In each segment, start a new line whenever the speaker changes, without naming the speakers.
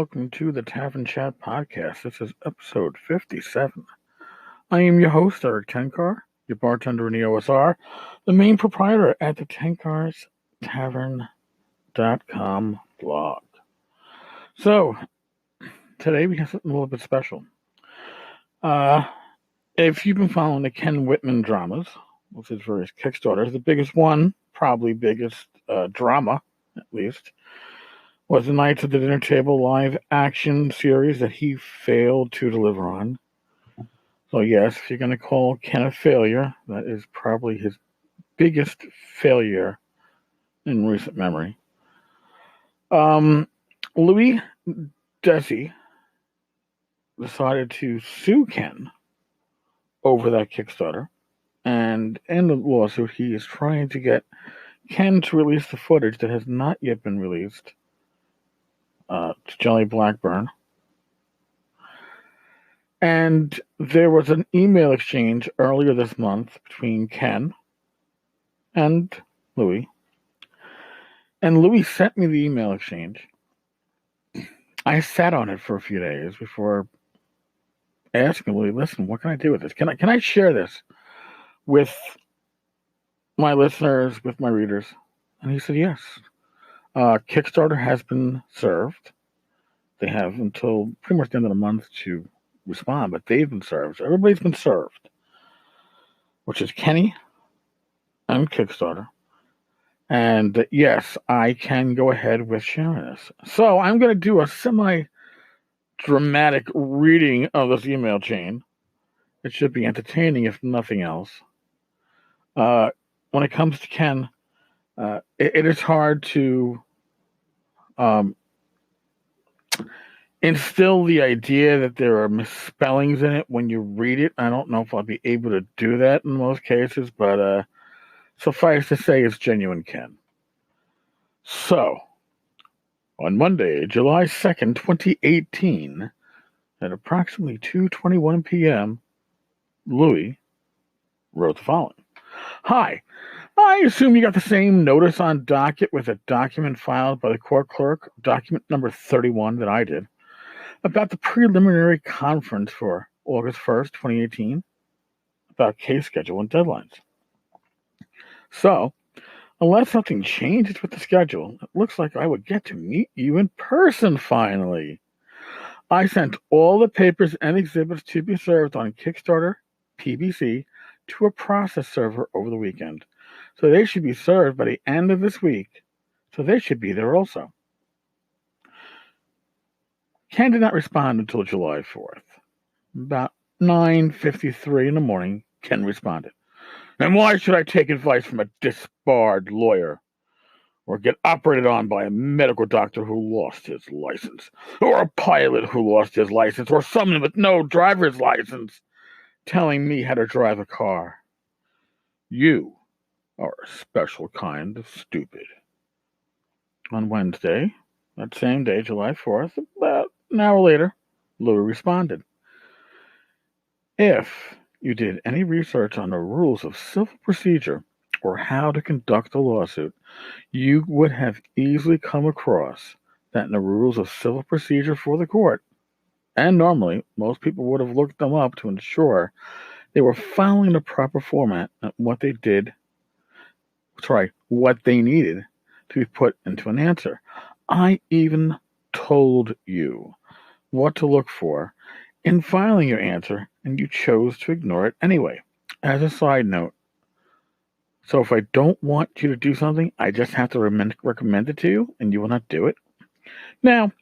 welcome to the Tavern Chat Podcast. This is episode 57. I am your host, Eric Tenkar, your bartender in the OSR, the main proprietor at the TenkarsTavern.com blog. So, today we have something a little bit special. If you've been following the Ken Whitman dramas, with his various Kickstarters, the biggest one, probably biggest drama, at least, was the Knights of the Dinner Table live action series that he failed to deliver on. So yes, if you're going to call Ken a failure, that is probably his biggest failure in recent memory. Louie decided to sue Ken over that Kickstarter, and in the lawsuit he is trying to get Ken to release the footage that has not yet been released to Jelly Blackburn. And there was an email exchange earlier this month between Ken and Louie. And Louie sent me the email exchange. I sat on it for a few days before asking Louie, listen, what can I do with this? Can I share this with my listeners, with my readers? And he said yes. Kickstarter has been served. They have until pretty much the end of the month to respond, but they've been served. So everybody's been served, which is Kenny and Kickstarter. And yes, I can go ahead with sharing this. So I'm going to do a semi-dramatic reading of this email chain. It should be entertaining, if nothing else. When it comes to Ken, it is hard to instill the idea that there are misspellings in it when you read it. I don't know if I'll be able to do that in most cases, but suffice to say it's genuine Ken. So, on Monday, July 2nd, 2018, at approximately 2:21 p.m., Louie wrote the following. Hi. I assume you got the same notice on docket with a document filed by the court clerk, document number 31, that I did, about the preliminary conference for August 1st, 2018, about case schedule and deadlines. So, unless something changes with the schedule, it looks like I would get to meet you in person finally. I sent all the papers and exhibits to be served on Kickstarter PBC to a process server over the weekend. So they should be served by the end of this week. So they should be there also. Ken did not respond until July 4th. About 9:53 in the morning, Ken responded. And why should I take advice from a disbarred lawyer? Or get operated on by a medical doctor who lost his license? Or a pilot who lost his license? Or someone with no driver's license telling me how to drive a car? You are a special kind of stupid. On Wednesday, that same day, July 4th, about an hour later, Louie responded. If you did any research on the rules of civil procedure or how to conduct a lawsuit, you would have easily come across that in the rules of civil procedure for the court, and normally most people would have looked them up to ensure they were following the proper format and what they needed to be put into an answer. I even told you what to look for in filing your answer, and you chose to ignore it anyway. As a side note, so if I don't want you to do something, I just have to recommend it to you, and you will not do it? Now,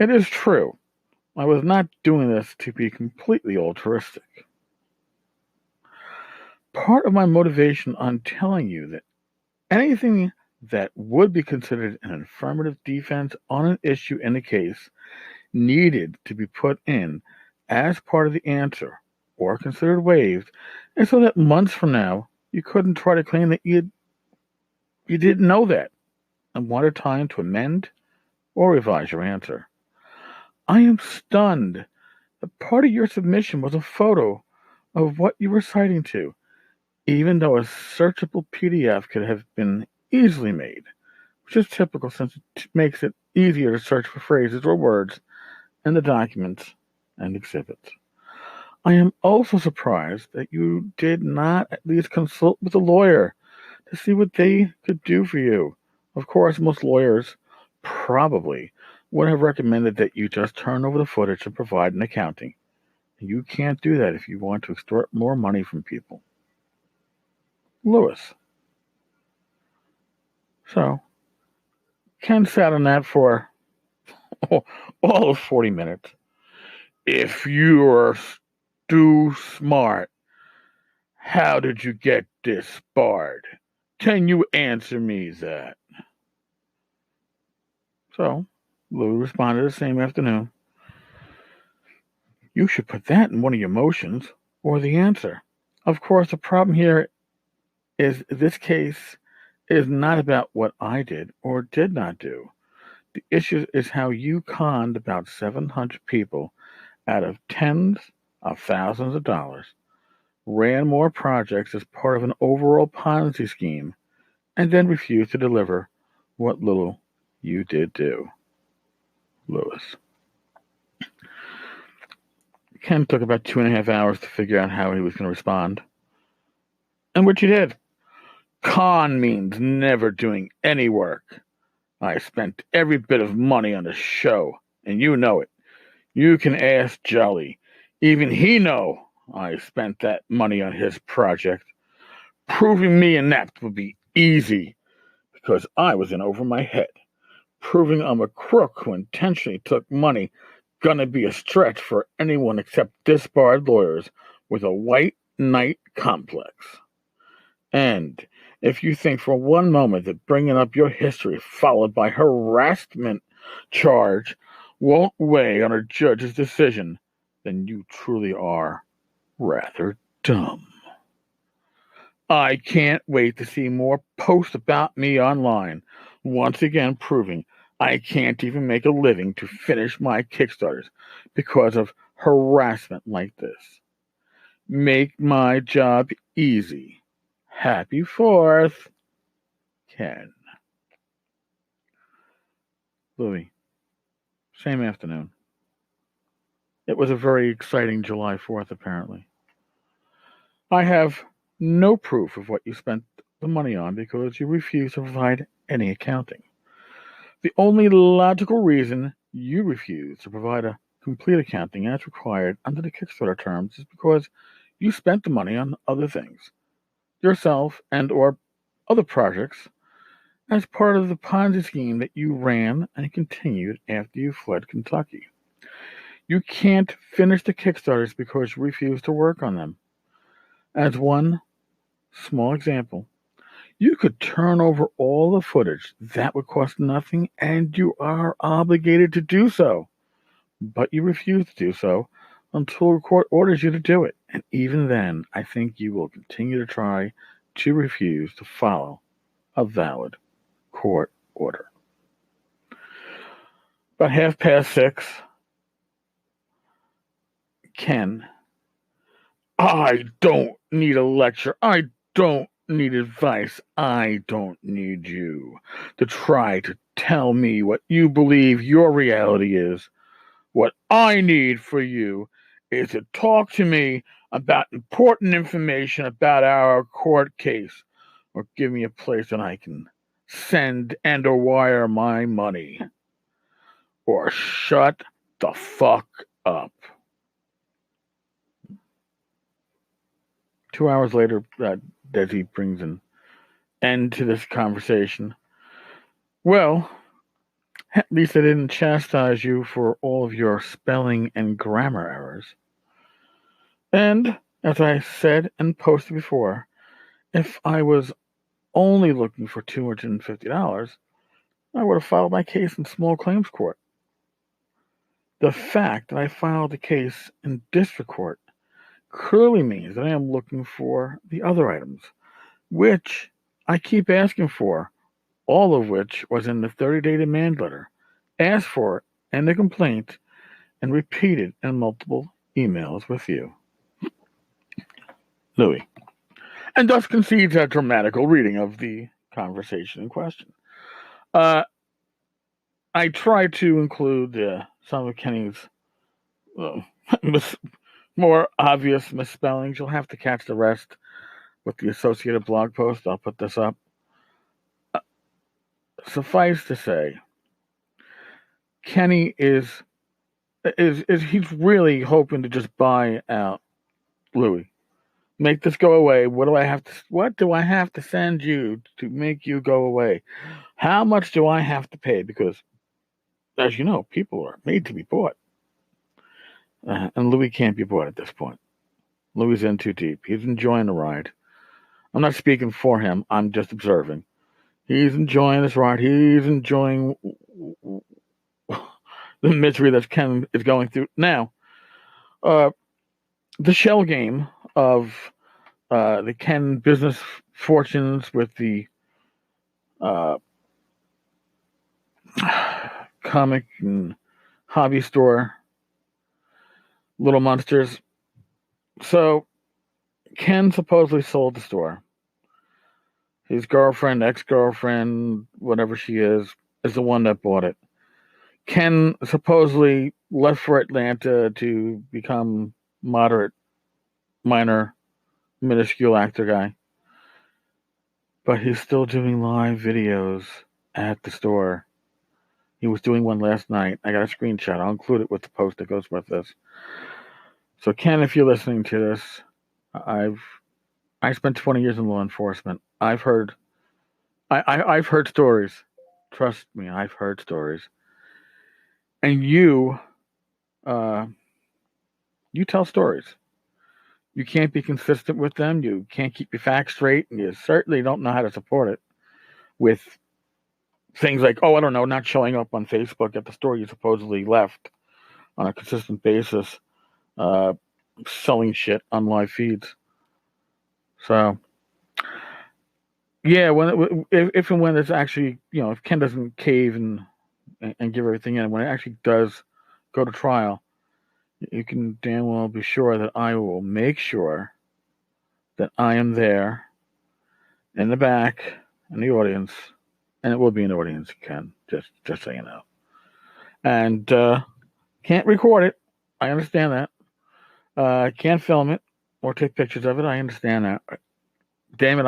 it is true. I was not doing this to be completely altruistic. Part of my motivation on telling you that anything that would be considered an affirmative defense on an issue in the case needed to be put in as part of the answer or considered waived, and so that months from now you couldn't try to claim that you didn't know that and wanted time to amend or revise your answer. I am stunned that part of your submission was a photo of what you were citing to, even though a searchable PDF could have been easily made, which is typical since it makes it easier to search for phrases or words in the documents and exhibits. I am also surprised that you did not at least consult with a lawyer to see what they could do for you. Of course, most lawyers probably would have recommended that you just turn over the footage and provide an accounting. You can't do that if you want to extort more money from people. Lewis. So, Ken sat on that for all of 40 minutes. If you're too smart, how did you get disbarred? Can you answer me that? So, Louie responded the same afternoon. You should put that in one of your motions, or the answer. Of course, the problem here is this case is not about what I did or did not do. The issue is how you conned about 700 people out of tens of thousands of dollars, ran more projects as part of an overall Ponzi scheme, and then refused to deliver what little you did do. Lewis. Ken took about 2.5 hours to figure out how he was going to respond. And which he did. Con means never doing any work. I spent every bit of money on the show, and you know it. You can ask Jolly. Even he know I spent that money on his project. Proving me inept would be easy, because I was in over my head. Proving I'm a crook who intentionally took money gonna be a stretch for anyone except disbarred lawyers with a white knight complex. And if you think for one moment that bringing up your history followed by harassment charge won't weigh on a judge's decision, then you truly are rather dumb. I can't wait to see more posts about me online, once again proving I can't even make a living to finish my Kickstarters because of harassment like this. Make my job easy. Happy 4th, Ken. Louie. Same afternoon. It was a very exciting July 4th, apparently. I have no proof of what you spent the money on because you refuse to provide any accounting. The only logical reason you refuse to provide a complete accounting as required under the Kickstarter terms is because you spent the money on other things, yourself and or other projects, as part of the Ponzi scheme that you ran and continued after you fled Kentucky. You can't finish the Kickstarters because you refuse to work on them. As one small example, you could turn over all the footage. That would cost nothing, and you are obligated to do so. But you refuse to do so until the court orders you to do it. And even then, I think you will continue to try to refuse to follow a valid court order. About 6:30, Ken. I don't need a lecture. I don't need advice. I don't need you to try to tell me what you believe your reality is. What I need for you is to talk to me about important information about our court case, or give me a place that I can send and or wire my money, or shut the fuck up. 2 hours later, Desi brings an end to this conversation. Well, at least I didn't chastise you for all of your spelling and grammar errors. And, as I said and posted before, if I was only looking for $250, I would have filed my case in small claims court. The fact that I filed the case in district court clearly means that I am looking for the other items, which I keep asking for, all of which was in the 30-day demand letter, asked for in the complaint, and repeated in multiple emails with you. Louie. And thus concedes a dramatical reading of the conversation in question. I tried to include some of Kenny's uh, mis- more obvious misspellings. You'll have to catch the rest with the associated blog post. I'll put this up. Suffice to say, Kenny is he's really hoping to just buy out Louie. Make this go away. What do I have to send you to make you go away? How much do I have to pay? Because, as you know, people are made to be bought. And Louie can't be bought at this point. Louie's in too deep. He's enjoying the ride. I'm not speaking for him. I'm just observing. He's enjoying this ride. He's enjoying the misery that Ken is going through. Now, the shell game of the Ken business fortunes with the comic and hobby store, Little Monsters. So, Ken supposedly sold the store. His girlfriend, ex-girlfriend, whatever she is the one that bought it. Ken supposedly left for Atlanta to become moderate, minor, minuscule actor guy. But he's still doing live videos at the store. He was doing one last night. I got a screenshot. I'll include it with the post that goes with this. So, Ken, if you're listening to this, I spent 20 years in law enforcement. I've heard stories. Trust me, I've heard stories. And you tell stories. You can't be consistent with them. You can't keep your facts straight, and you certainly don't know how to support it with things like, I don't know, not showing up on Facebook at the store you supposedly left on a consistent basis, selling shit on live feeds. So, yeah, if and when it's actually, if Ken doesn't cave and give everything in, when it actually does go to trial, you can damn well be sure that I will make sure that I am there in the back in the audience, and it will be an audience, Ken, just so you know. And can't record it. I understand that. Can't film it or take pictures of it. I understand that. Damn it,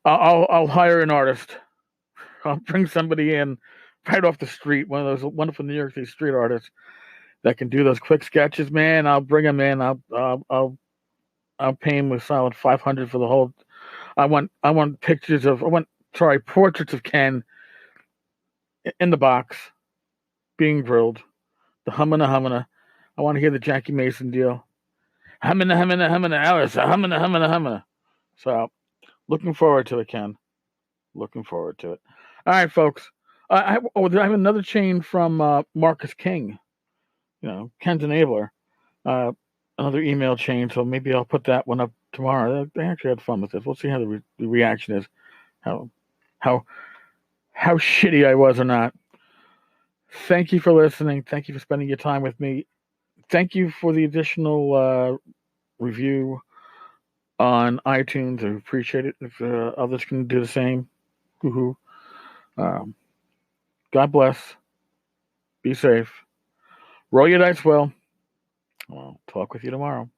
I'll hire an artist. I'll bring somebody in right off the street, one of those wonderful New York City street artists that can do those quick sketches. Man, I'll bring him in. I'll pay him a solid $500 for the whole. I want portraits of Ken in the box, being grilled. The hummina. I want to hear the Jackie Mason deal. Hummina, Alice. Hummina. So, looking forward to it, Ken. Looking forward to it. All right, folks. I have another chain from Marcus King. Ken's enabler. Another email chain, so maybe I'll put that one up tomorrow. They actually had fun with this. We'll see how the reaction is. How shitty I was or not. Thank you for listening. Thank you for spending your time with me. Thank you for the additional review on iTunes. I appreciate it. If others can do the same, woohoo. God bless. Be safe. Roll your dice well. I'll talk with you tomorrow.